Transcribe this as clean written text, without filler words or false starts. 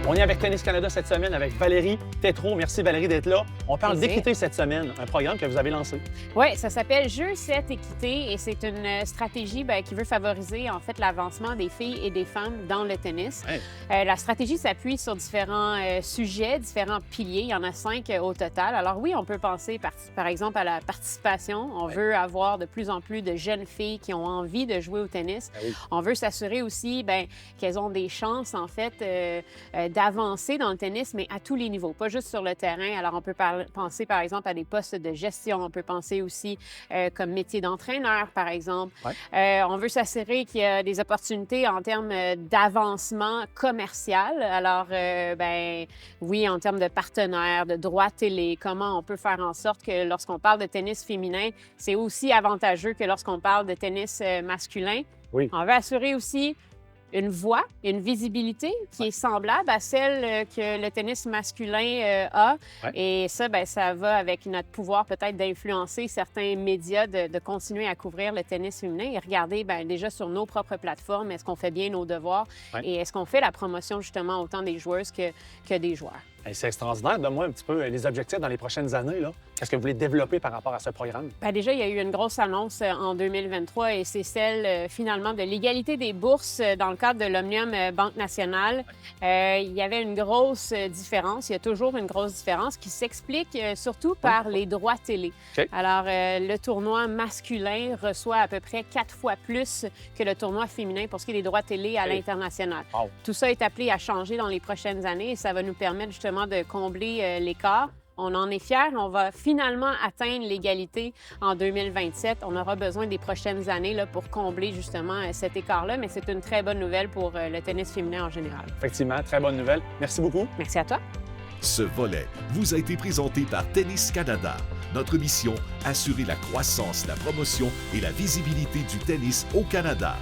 On est avec Tennis Canada cette semaine avec Valérie Tétrault. Merci Valérie d'être là. On parle Plaisir. d'équité cette semaine, un programme que vous avez lancé. Oui, ça s'appelle Jeu 7 Équité et c'est une stratégie qui veut favoriser en fait l'avancement des filles et des femmes dans le tennis. Hey. La stratégie s'appuie sur différents sujets, différents piliers. Il y en a 5 au total. Alors oui, on peut penser par exemple à la participation. On veut avoir de plus en plus de jeunes filles qui ont envie de jouer au tennis. Oui. On veut s'assurer aussi qu'elles ont des chances en fait d'avancer dans le tennis, mais à tous les niveaux, pas juste sur le terrain. Alors on peut penser par exemple à des postes de gestion. On peut penser aussi comme métier d'entraîneur, par exemple. Ouais. On veut s'assurer qu'il y a des opportunités en termes d'avancement commercial. Alors, oui, en termes de partenaires, de droits télé, comment on peut faire en sorte que lorsqu'on parle de tennis féminin, c'est aussi avantageux que lorsqu'on parle de tennis masculin. Oui. On veut assurer aussi une voix, une visibilité qui est semblable à celle que le tennis masculin a. Ouais. Et ça, ça va avec notre pouvoir peut-être d'influencer certains médias de continuer à couvrir le tennis féminin et regarder déjà sur nos propres plateformes, est-ce qu'on fait bien nos devoirs et est-ce qu'on fait la promotion justement autant des joueuses que des joueurs. Hey, c'est extraordinaire. Donne-moi un petit peu les objectifs dans les prochaines années. Qu'est-ce que vous voulez développer par rapport à ce programme? Déjà, il y a eu une grosse annonce en 2023 et c'est celle finalement de l'égalité des bourses dans le cadre de l'Omnium Banque Nationale. Il y avait une grosse différence. Il y a toujours une grosse différence qui s'explique surtout par les droits télé. OK. Alors, le tournoi masculin reçoit à peu près 4 fois plus que le tournoi féminin pour ce qui est des droits télé à l'international. Wow. Tout ça est appelé à changer dans les prochaines années et ça va nous permettre justement de combler l'écart. On en est fiers. On va finalement atteindre l'égalité en 2027. On aura besoin des prochaines années pour combler justement cet écart-là, mais c'est une très bonne nouvelle pour le tennis féminin en général. Effectivement, très bonne nouvelle. Merci beaucoup. Merci à toi. Ce volet vous a été présenté par Tennis Canada. Notre mission, assurer la croissance, la promotion et la visibilité du tennis au Canada.